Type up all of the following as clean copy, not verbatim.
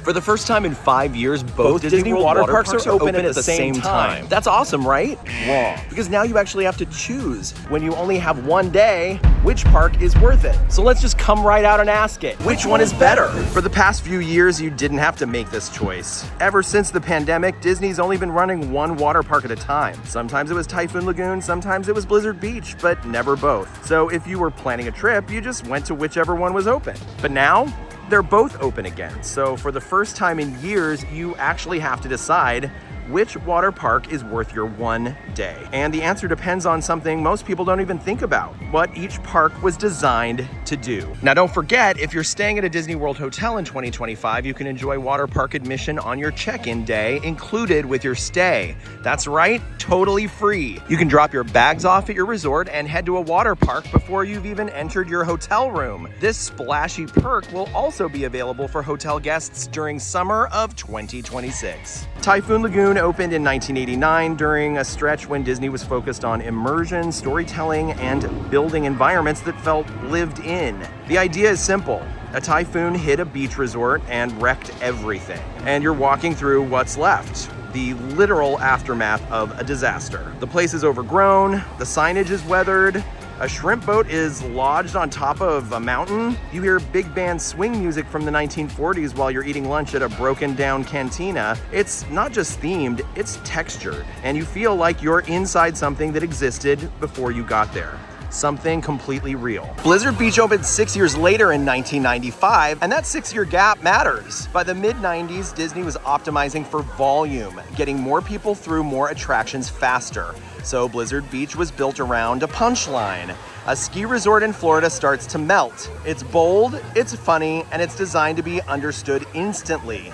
For the first time in 5 years, both Disney water parks are open at the same time. That's awesome, right? Wrong. Because now you actually have to choose, when you only have one day, which park is worth it. So let's just come right out and ask it. Which one is better? For the past few years, you didn't have to make this choice. Ever since the pandemic, Disney's only been running one water park at a time. Sometimes it was Typhoon Lagoon, sometimes it was Blizzard Beach, but never both. So if you were planning a trip, you just went to whichever one was open. But now, they're both open again. So for the first time in years, you actually have to decide which water park is worth your one day. And the answer depends on something most people don't even think about: what each park was designed to do. Now don't forget, if you're staying at a Disney World hotel in 2025, you can enjoy water park admission on your check-in day, included with your stay. That's right, totally free. You can drop your bags off at your resort and head to a water park before you've even entered your hotel room. This splashy perk will also be available for hotel guests during summer of 2026. Typhoon Lagoon opened in 1989 during a stretch when Disney was focused on immersion, storytelling, and building environments that felt lived in. The idea is simple. A typhoon hit a beach resort and wrecked everything. And you're walking through what's left: the literal aftermath of a disaster. The place is overgrown, the signage is weathered, a shrimp boat is lodged on top of a mountain. You hear big band swing music from the 1940s while you're eating lunch at a broken down cantina. It's not just themed, it's textured, and you feel like you're inside something that existed before you got there. Something completely real. Blizzard Beach opened 6 years later in 1995, and that 6-year gap matters. By the mid-90s, Disney was optimizing for volume, getting more people through more attractions faster. So Blizzard Beach was built around a punchline. A ski resort in Florida starts to melt. It's bold, it's funny, and it's designed to be understood instantly.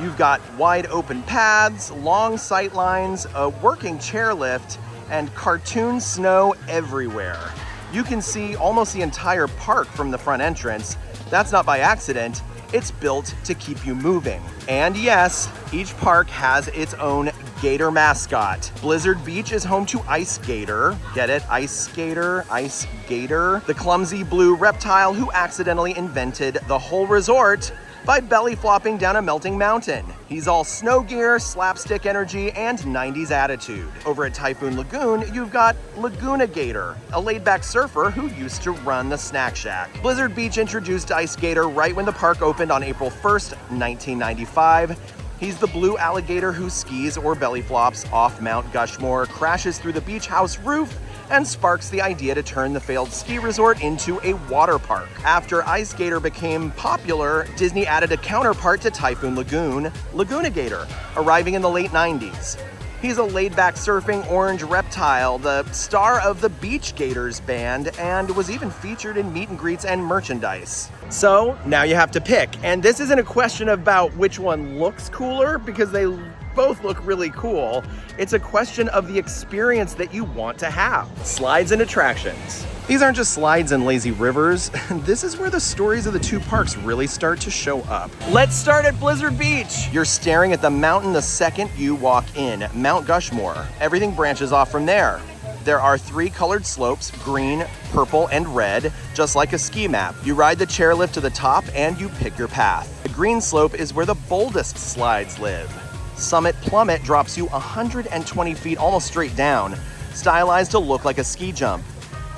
You've got wide open paths, long sight lines, a working chairlift, and cartoon snow everywhere. You can see almost the entire park from the front entrance. That's not by accident. It's built to keep you moving. And yes, each park has its own Gator mascot. Blizzard Beach is home to Ice Gator. Get it? Ice Skater, Ice Gator. The clumsy blue reptile who accidentally invented the whole resort by belly flopping down a melting mountain. He's all snow gear, slapstick energy, and 90s attitude. Over at Typhoon Lagoon, you've got Laguna Gator, a laid-back surfer who used to run the snack shack. Blizzard Beach introduced Ice Gator right when the park opened on April 1st, 1995. He's the blue alligator who skis or belly flops off Mount Gushmore, crashes through the beach house roof, and sparks the idea to turn the failed ski resort into a water park. After Ice Gator became popular, Disney added a counterpart to Typhoon Lagoon, Laguna Gator, arriving in the late 90s. He's a laid-back surfing orange reptile, the star of the Beach Gators band, and was even featured in meet and greets and merchandise. So now you have to pick, and this isn't a question about which one looks cooler, because they both look really cool. It's a question of the experience that you want to have. Slides and attractions. These aren't just slides and lazy rivers. This is where the stories of the two parks really start to show up. Let's start at Blizzard Beach. You're staring at the mountain the second you walk in, Mount Gushmore. Everything branches off from there. There are 3 colored slopes, green, purple, and red, just like a ski map. You ride the chairlift to the top and you pick your path. The green slope is where the boldest slides live. Summit Plummet drops you 120 feet almost straight down, stylized to look like a ski jump.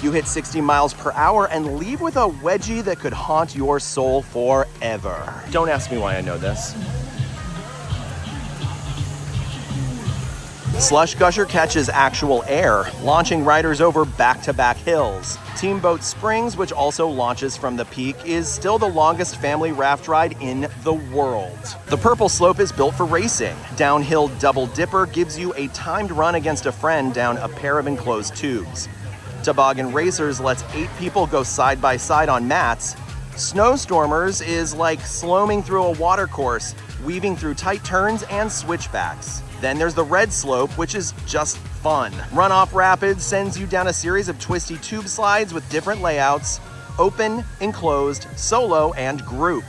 You hit 60 miles per hour and leave with a wedgie that could haunt your soul forever. Don't ask me why I know this. Slush Gusher catches actual air, launching riders over back-to-back hills. Teamboat Springs, which also launches from the peak, is still the longest family raft ride in the world. The purple slope is built for racing. Downhill Double Dipper gives you a timed run against a friend down a pair of enclosed tubes. Toboggan Racers lets 8 people go side by side on mats. Snowstormers is like sloming through a water course, weaving through tight turns and switchbacks. Then there's the red slope, which is just fun. Runoff Rapids sends you down a series of twisty tube slides with different layouts: open, enclosed, solo, and group.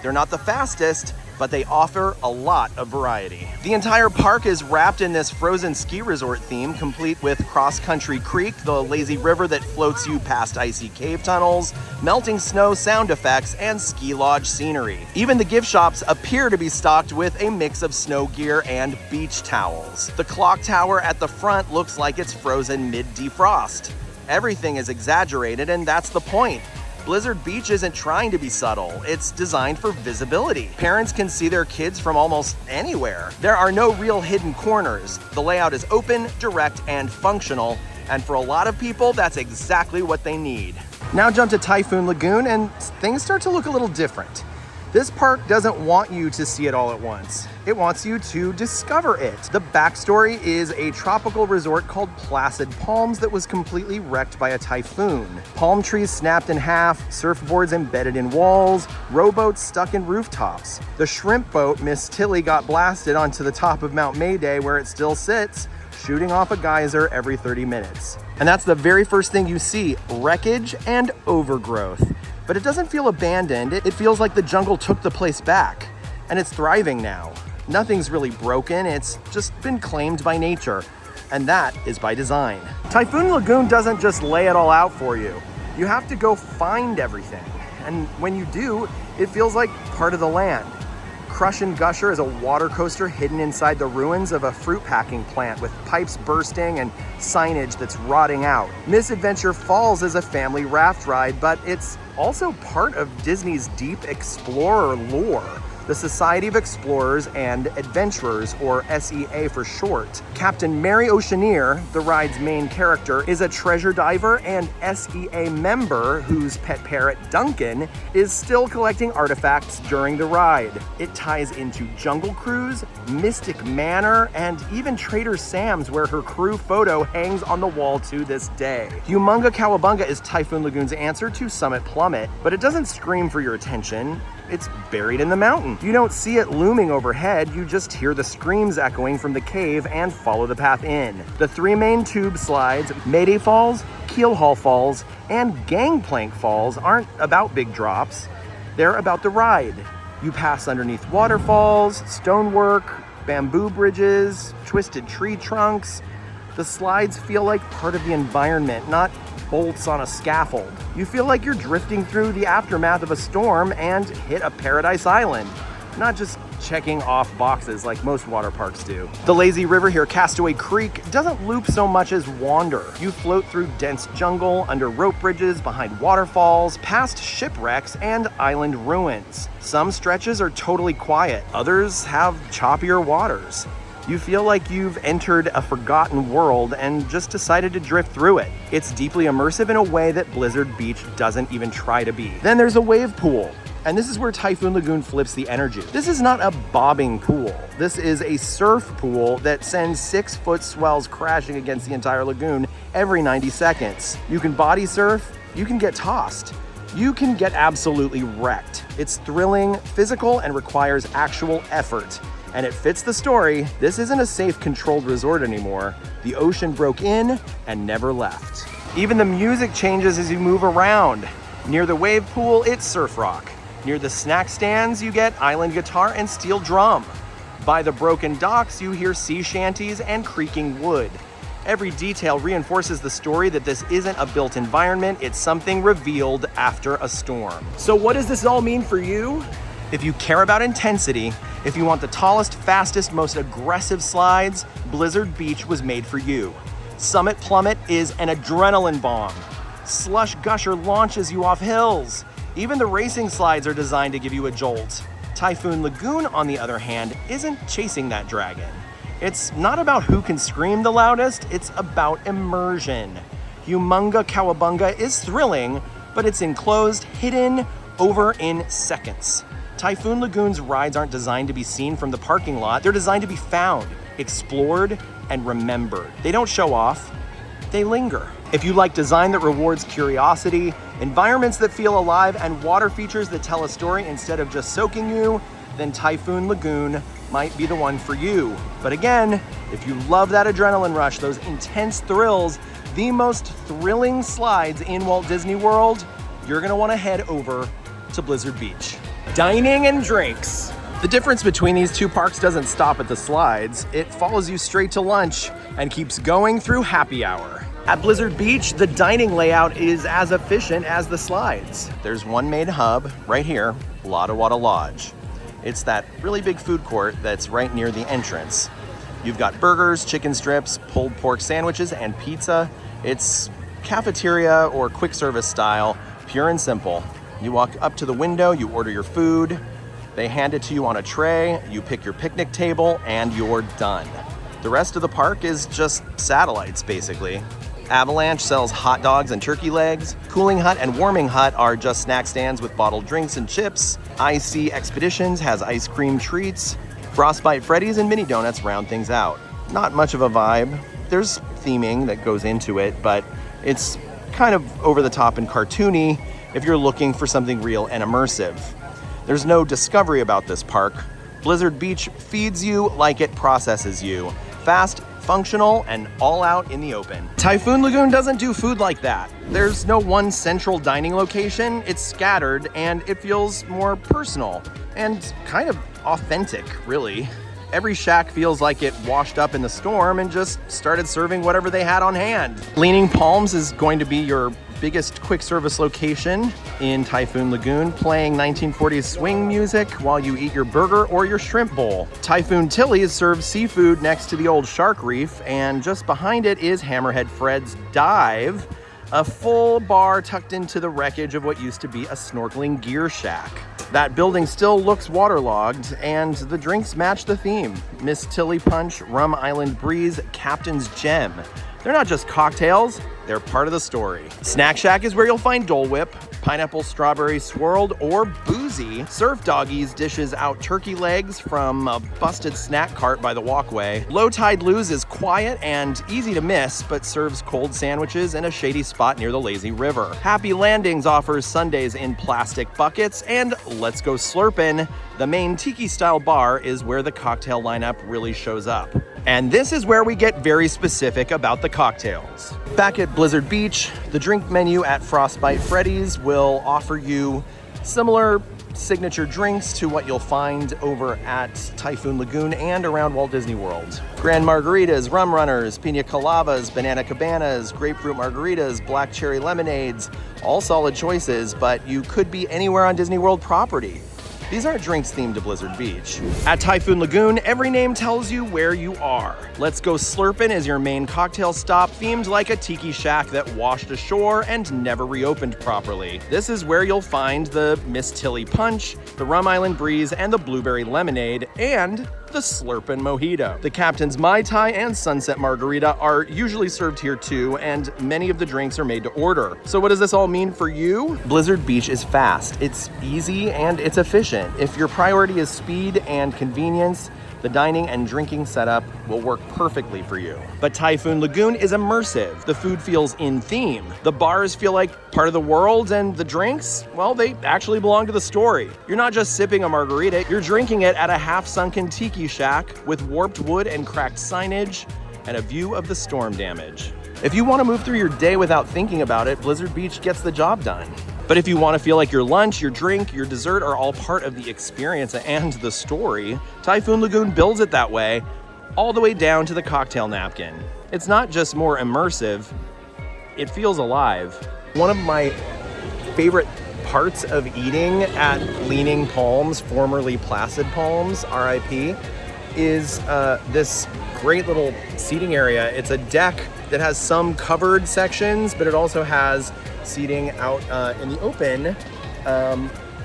They're not the fastest, but they offer a lot of variety. The entire park is wrapped in this frozen ski resort theme, complete with cross-country creek, the lazy river that floats you past icy cave tunnels, melting snow sound effects, and ski lodge scenery. Even the gift shops appear to be stocked with a mix of snow gear and beach towels. The clock tower at the front looks like it's frozen mid-defrost. Everything is exaggerated, and that's the point. Blizzard Beach isn't trying to be subtle, it's designed for visibility. Parents can see their kids from almost anywhere. There are no real hidden corners. The layout is open, direct, and functional, and for a lot of people, that's exactly what they need. Now jump to Typhoon Lagoon, and things start to look a little different. This park doesn't want you to see it all at once. It wants you to discover it. The backstory is a tropical resort called Placid Palms that was completely wrecked by a typhoon. Palm trees snapped in half, surfboards embedded in walls, rowboats stuck in rooftops. The shrimp boat Miss Tilly got blasted onto the top of Mount Mayday, where it still sits, shooting off a geyser every 30 minutes. And that's the very first thing you see, wreckage and overgrowth. But it doesn't feel abandoned. It feels like the jungle took the place back, and it's thriving now. Nothing's really broken, it's just been claimed by nature, and that is by design. Typhoon Lagoon doesn't just lay it all out for you. You have to go find everything, and when you do, it feels like part of the land. Crush and Gusher is a water coaster hidden inside the ruins of a fruit packing plant with pipes bursting and signage that's rotting out. Misadventure Falls is a family raft ride, but it's also part of Disney's deep explorer lore. The Society of Explorers and Adventurers, or SEA for short. Captain Mary Oceaneer, the ride's main character, is a treasure diver and SEA member whose pet parrot, Duncan, is still collecting artifacts during the ride. It ties into Jungle Cruise, Mystic Manor, and even Trader Sam's, where her crew photo hangs on the wall to this day. Humunga Cowabunga is Typhoon Lagoon's answer to Summit Plummet, but it doesn't scream for your attention. It's buried in the mountain. You don't see it looming overhead, you just hear the screams echoing from the cave and follow the path in. The three main tube slides, Mayday Falls, Keelhaul Falls, and Gangplank Falls, aren't about big drops. They're about the ride. You pass underneath waterfalls, stonework, bamboo bridges, twisted tree trunks. The slides feel like part of the environment, not bolts on a scaffold. You feel like you're drifting through the aftermath of a storm and hit a paradise island, not just checking off boxes like most water parks do. The lazy river here, Castaway Creek, doesn't loop so much as wander. You float through dense jungle, under rope bridges, behind waterfalls, past shipwrecks, and island ruins. Some stretches are totally quiet, others have choppier waters. You feel like you've entered a forgotten world and just decided to drift through it. It's deeply immersive in a way that Blizzard Beach doesn't even try to be. Then there's a wave pool, and this is where Typhoon Lagoon flips the energy. This is not a bobbing pool. This is a surf pool that sends 6-foot swells crashing against the entire lagoon every 90 seconds. You can body surf, you can get tossed. You can get absolutely wrecked. It's thrilling, physical, and requires actual effort. And it fits the story. This isn't a safe, controlled resort anymore. The ocean broke in and never left. Even the music changes as you move around. Near the wave pool, it's surf rock. Near the snack stands, you get island guitar and steel drum. By the broken docks, you hear sea shanties and creaking wood. Every detail reinforces the story that this isn't a built environment, it's something revealed after a storm. So what does this all mean for you? If you care about intensity, if you want the tallest, fastest, most aggressive slides, Blizzard Beach was made for you. Summit Plummet is an adrenaline bomb. Slush Gusher launches you off hills. Even the racing slides are designed to give you a jolt. Typhoon Lagoon, on the other hand, isn't chasing that dragon. It's not about who can scream the loudest, it's about immersion. Humunga Cowabunga is thrilling, but it's enclosed, hidden, over in seconds. Typhoon Lagoon's rides aren't designed to be seen from the parking lot. They're designed to be found, explored, and remembered. They don't show off, they linger. If you like design that rewards curiosity, environments that feel alive, and water features that tell a story instead of just soaking you, then Typhoon Lagoon might be the one for you. But again, if you love that adrenaline rush, those intense thrills, the most thrilling slides in Walt Disney World, you're gonna wanna head over to Blizzard Beach. Dining and drinks. The difference between these two parks doesn't stop at the slides. It follows you straight to lunch and keeps going through happy hour. At Blizzard Beach, the dining layout is as efficient as the slides. There's one main hub right here, Wada Wada Lodge. It's that really big food court that's right near the entrance. You've got burgers, chicken strips, pulled pork sandwiches, and pizza. It's cafeteria or quick service style, pure and simple. You walk up to the window, you order your food, they hand it to you on a tray, you pick your picnic table, and you're done. The rest of the park is just satellites, basically. Avalanche sells hot dogs and turkey legs. Cooling Hut and Warming Hut are just snack stands with bottled drinks and chips. IC Expeditions has ice cream treats. Frostbite Freddy's and Mini Donuts round things out. Not much of a vibe. There's theming that goes into it, but it's kind of over the top and cartoony if you're looking for something real and immersive. There's no discovery about this park. Blizzard Beach feeds you like it processes you. Fast, functional, and all out in the open. Typhoon Lagoon doesn't do food like that. There's no one central dining location. It's scattered and it feels more personal and kind of authentic, really. Every shack feels like it washed up in the storm and just started serving whatever they had on hand. Leaning Palms is going to be your biggest quick service location in Typhoon Lagoon, playing 1940s swing music while you eat your burger or your shrimp bowl. Typhoon Tilly's serves seafood next to the old shark reef, and just behind it is Hammerhead Fred's Dive, a full bar tucked into the wreckage of what used to be a snorkeling gear shack. That building still looks waterlogged, and the drinks match the theme. Miss Tilly Punch, Rum Island Breeze, Captain's Gem. They're not just cocktails, they're part of the story. Snack Shack is where you'll find Dole Whip, pineapple strawberry swirled, or boozy. Surf Doggies dishes out turkey legs from a busted snack cart by the walkway. Low Tide Lou's is quiet and easy to miss, but serves cold sandwiches in a shady spot near the lazy river. Happy Landings offers sundaes in plastic buckets, and Let's Go Slurpin', the main tiki-style bar, is where the cocktail lineup really shows up. And this is where we get very specific about the cocktails. Back at Blizzard Beach, the drink menu at Frostbite Freddy's will offer you similar signature drinks to what you'll find over at Typhoon Lagoon and around Walt Disney World. Grand margaritas, rum runners, pina coladas, banana cabanas, grapefruit margaritas, black cherry lemonades, all solid choices, but you could be anywhere on Disney World property. These aren't drinks themed to Blizzard Beach. At Typhoon Lagoon, every name tells you where you are. Let's Go Slurpin' is your main cocktail stop, themed like a tiki shack that washed ashore and never reopened properly. This is where you'll find the Miss Tilly Punch, the Rum Island Breeze, and the Blueberry Lemonade, and the Slurpin' Mojito. The Captain's Mai Tai and Sunset Margarita are usually served here too, and many of the drinks are made to order. So what does this all mean for you? Blizzard Beach is fast, it's easy, and it's efficient. If your priority is speed and convenience, the dining and drinking setup will work perfectly for you. But Typhoon Lagoon is immersive. The food feels in theme. The bars feel like part of the world, and the drinks, well, they actually belong to the story. You're not just sipping a margarita, you're drinking it at a half-sunken tiki shack with warped wood and cracked signage and a view of the storm damage. If you want to move through your day without thinking about it, Blizzard Beach gets the job done. But if you want to feel like your lunch, your drink, your dessert are all part of the experience and the story, Typhoon Lagoon builds it that way, all the way down to the cocktail napkin. It's not just more immersive, it feels alive. One of my favorite parts of eating at Leaning Palms, formerly Placid Palms, RIP, is this great little seating area. It's a deck that has some covered sections, but it also has seating out in the open,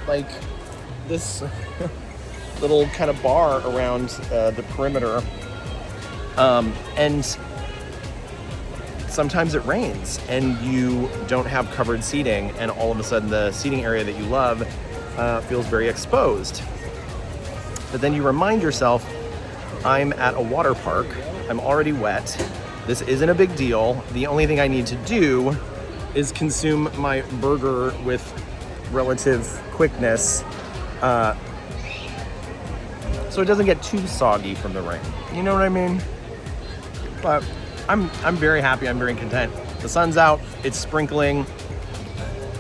like this little kind of bar around the perimeter. And sometimes it rains and you don't have covered seating, and all of a sudden the seating area that you love feels very exposed. But then you remind yourself, I'm at a water park, I'm already wet, this isn't a big deal, the only thing I need to do is consume my burger with relative quickness, so it doesn't get too soggy from the rain. You know what I mean? But I'm very happy, I'm very content. The sun's out, it's sprinkling,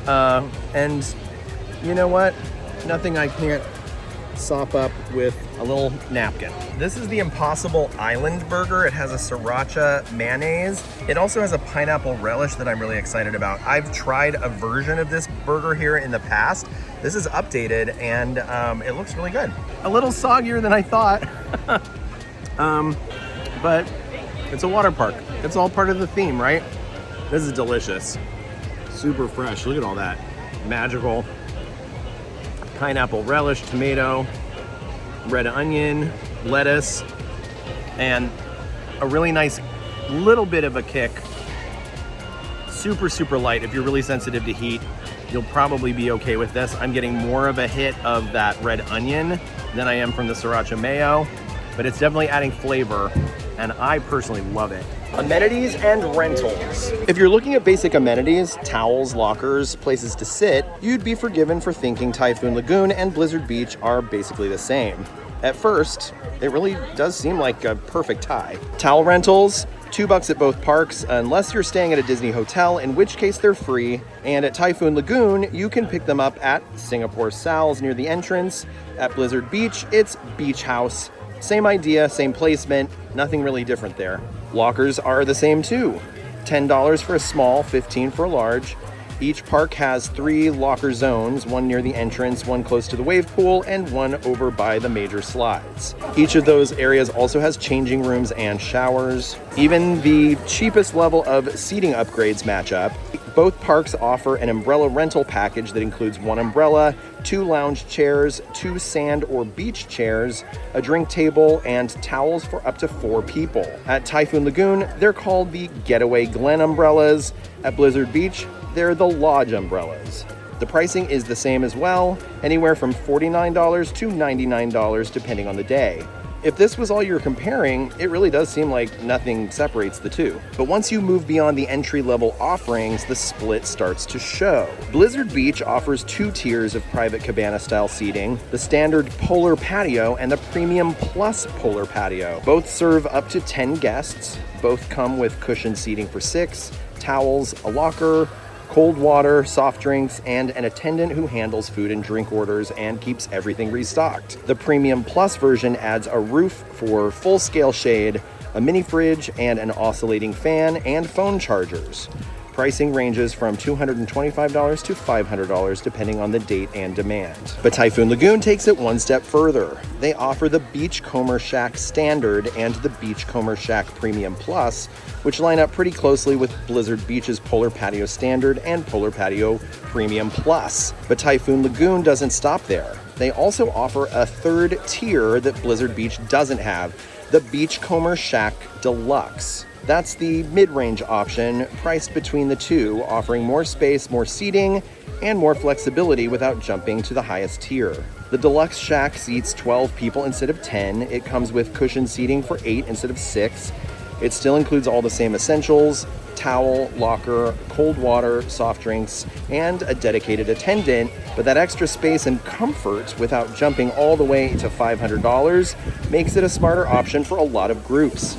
and you know what? Nothing I can't sop up with a little napkin. This is the Impossible Island burger. It has a sriracha mayonnaise. It also has a pineapple relish that I'm really excited about. I've tried a version of this burger here in the past. This is updated and it looks really good. A little soggier than I thought. But it's a water park. It's all part of the theme, right? This is delicious. Super fresh. Look at all that. Magical. Pineapple relish, tomato, red onion, lettuce, and a really nice little bit of a kick. Super, super light. If you're really sensitive to heat, you'll probably be okay with this. I'm getting more of a hit of that red onion than I am from the sriracha mayo, but it's definitely adding flavor, and I personally love it. Amenities and rentals. If you're looking at basic amenities, towels, lockers, places to sit, you'd be forgiven for thinking Typhoon Lagoon and Blizzard Beach are basically the same. At first, it really does seem like a perfect tie. Towel rentals, $2 at both parks, unless you're staying at a Disney hotel, in which case they're free. And at Typhoon Lagoon, you can pick them up at Singapore Sal's near the entrance. At Blizzard Beach, it's Beach House. Same idea, same placement, nothing really different there. Lockers are the same too. $10 for a small, $15 for a large. Each park has 3 locker zones, one near the entrance, one close to the wave pool, and one over by the major slides. Each of those areas also has changing rooms and showers. Even the cheapest level of seating upgrades match up. Both parks offer an umbrella rental package that includes 1 umbrella, 2 lounge chairs, 2 sand or beach chairs, a drink table, and towels for up to 4 people. At Typhoon Lagoon, they're called the Getaway Glen umbrellas. At Blizzard Beach, they're the Lodge umbrellas. The pricing is the same as well, anywhere from $49 to $99 depending on the day. If this was all you're comparing, it really does seem like nothing separates the two. But once you move beyond the entry-level offerings, the split starts to show. Blizzard Beach offers 2 tiers of private cabana-style seating, the standard Polar Patio and the Premium Plus Polar Patio. Both serve up to 10 guests. Both come with cushioned seating for 6, towels, a locker, cold water, soft drinks, and an attendant who handles food and drink orders and keeps everything restocked. The Premium Plus version adds a roof for full-scale shade, a mini fridge, and an oscillating fan and phone chargers. Pricing ranges from $225 to $500 depending on the date and demand. But Typhoon Lagoon takes it one step further. They offer the Beachcomber Shack Standard and the Beachcomber Shack Premium Plus, which line up pretty closely with Blizzard Beach's Polar Patio Standard and Polar Patio Premium Plus. But Typhoon Lagoon doesn't stop there. They also offer a 3rd tier that Blizzard Beach doesn't have, the Beachcomber Shack Deluxe. That's the mid-range option, priced between the two, offering more space, more seating, and more flexibility without jumping to the highest tier. The Deluxe Shack seats 12 people instead of 10. It comes with cushioned seating for 8 instead of 6. It still includes all the same essentials: towel, locker, cold water, soft drinks, and a dedicated attendant, but that extra space and comfort without jumping all the way to $500 makes it a smarter option for a lot of groups.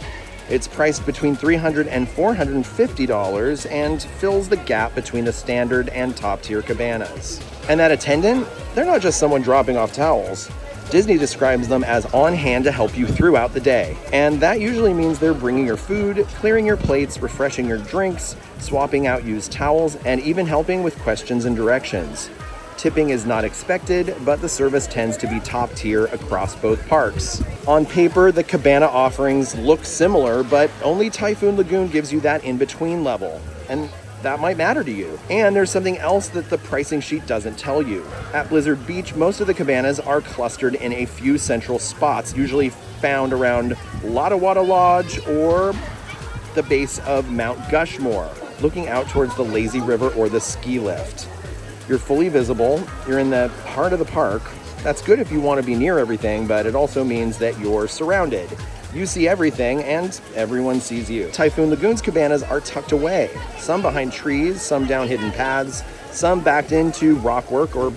It's priced between $300 and $450 and fills the gap between the standard and top-tier cabanas. And that attendant, they're not just someone dropping off towels. Disney describes them as on hand to help you throughout the day. And that usually means they're bringing your food, clearing your plates, refreshing your drinks, swapping out used towels, and even helping with questions and directions. Tipping is not expected, but the service tends to be top tier across both parks. On paper, the cabana offerings look similar, but only Typhoon Lagoon gives you that in-between level. And that might matter to you. And there's something else that the pricing sheet doesn't tell you. At Blizzard Beach, most of the cabanas are clustered in a few central spots, usually found around Lottawada Lodge or the base of Mount Gushmore, looking out towards the lazy river or the ski lift. You're fully visible, you're in the heart of the park. That's good if you want to be near everything, but it also means that you're surrounded. You see everything and everyone sees you. Typhoon Lagoon's cabanas are tucked away, some behind trees, some down hidden paths, some backed into rockwork or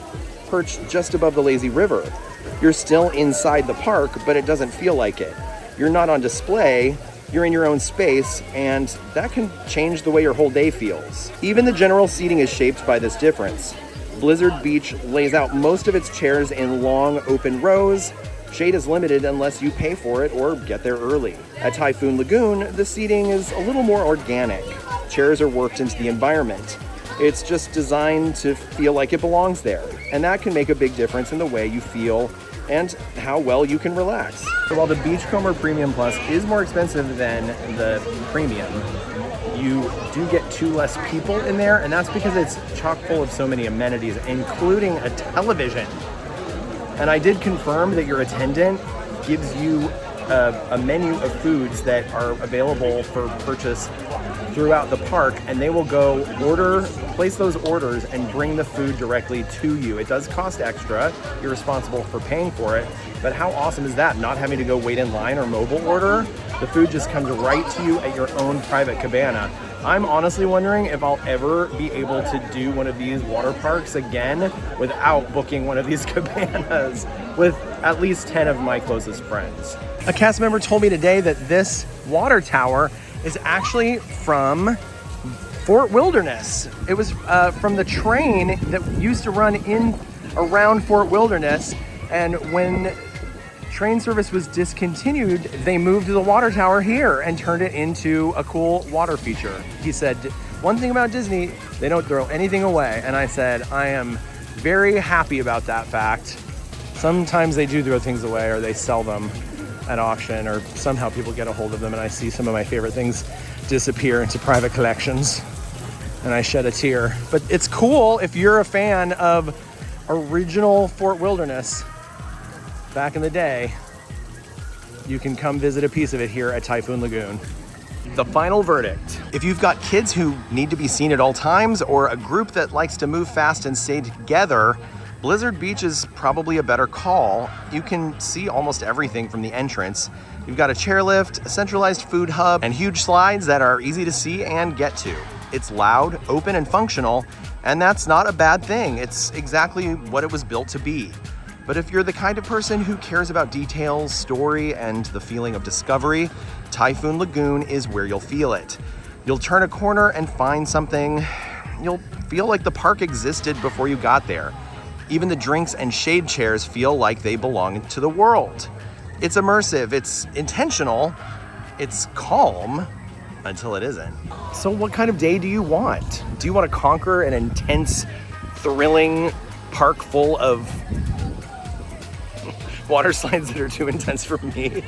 perched just above the lazy river. You're still inside the park, but it doesn't feel like it. You're not on display, you're in your own space, and that can change the way your whole day feels. Even the general seating is shaped by this difference. Blizzard Beach lays out most of its chairs in long, open rows. Shade is limited unless you pay for it or get there early. At Typhoon Lagoon, the seating is a little more organic. Chairs are worked into the environment. It's just designed to feel like it belongs there, and that can make a big difference in the way you feel and how well you can relax. While the Beachcomber Premium Plus is more expensive than the Premium, you do get 2 less people in there, and that's because it's chock full of so many amenities, including a television. And I did confirm that your attendant gives you a menu of foods that are available for purchase throughout the park, and they will go place those orders and bring the food directly to you. It does cost extra. You're responsible for paying for it, but how awesome is that? Not having to go wait in line or mobile order. The food just comes right to you at your own private cabana. I'm honestly wondering if I'll ever be able to do one of these water parks again without booking one of these cabanas with at least 10 of my closest friends. A cast member told me today that this water tower is actually from Fort Wilderness. It was from the train that used to run in around Fort Wilderness, and when train service was discontinued, they moved the water tower here and turned it into a cool water feature. He said, one thing about Disney, they don't throw anything away. And I said, I am very happy about that fact. Sometimes they do throw things away, or they sell them at auction, or somehow people get a hold of them, and I see some of my favorite things disappear into private collections, and I shed a tear. But it's cool if you're a fan of original Fort Wilderness back in the day. You can come visit a piece of it here at Typhoon Lagoon. The final verdict. If you've got kids who need to be seen at all times, or a group that likes to move fast and stay together, Blizzard Beach is probably a better call. You can see almost everything from the entrance. You've got a chairlift, a centralized food hub, and huge slides that are easy to see and get to. It's loud, open, and functional, and that's not a bad thing. It's exactly what it was built to be. But if you're the kind of person who cares about details, story, and the feeling of discovery, Typhoon Lagoon is where you'll feel it. You'll turn a corner and find something. You'll feel like the park existed before you got there. Even the drinks and shade chairs feel like they belong to the world. It's immersive, it's intentional, it's calm, until it isn't. So what kind of day do you want? Do you want to conquer an intense, thrilling park full of water slides that are too intense for me?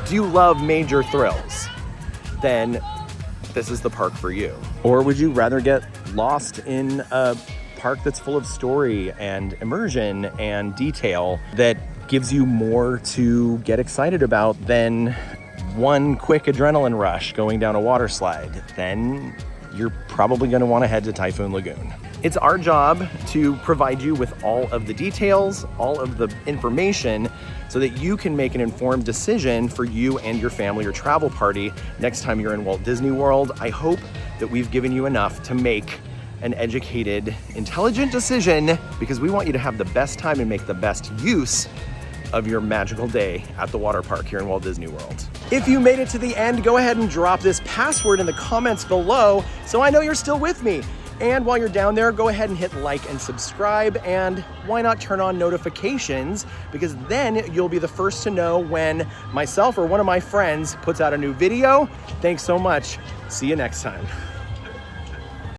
Do you love major thrills? Then this is the park for you. Or would you rather get lost in a park that's full of story and immersion and detail that gives you more to get excited about than one quick adrenaline rush going down a water slide? Then you're probably going to want to head to Typhoon Lagoon. It's our job to provide you with all of the details, all of the information, so that you can make an informed decision for you and your family or travel party next time you're in Walt Disney World. I hope that we've given you enough to make an educated, intelligent decision, because we want you to have the best time and make the best use of your magical day at the water park here in Walt Disney World. If you made it to the end, go ahead and drop this password in the comments below so I know you're still with me. And while you're down there, go ahead and hit like and subscribe, and why not turn on notifications, because then you'll be the first to know when myself or one of my friends puts out a new video. Thanks so much. See you next time.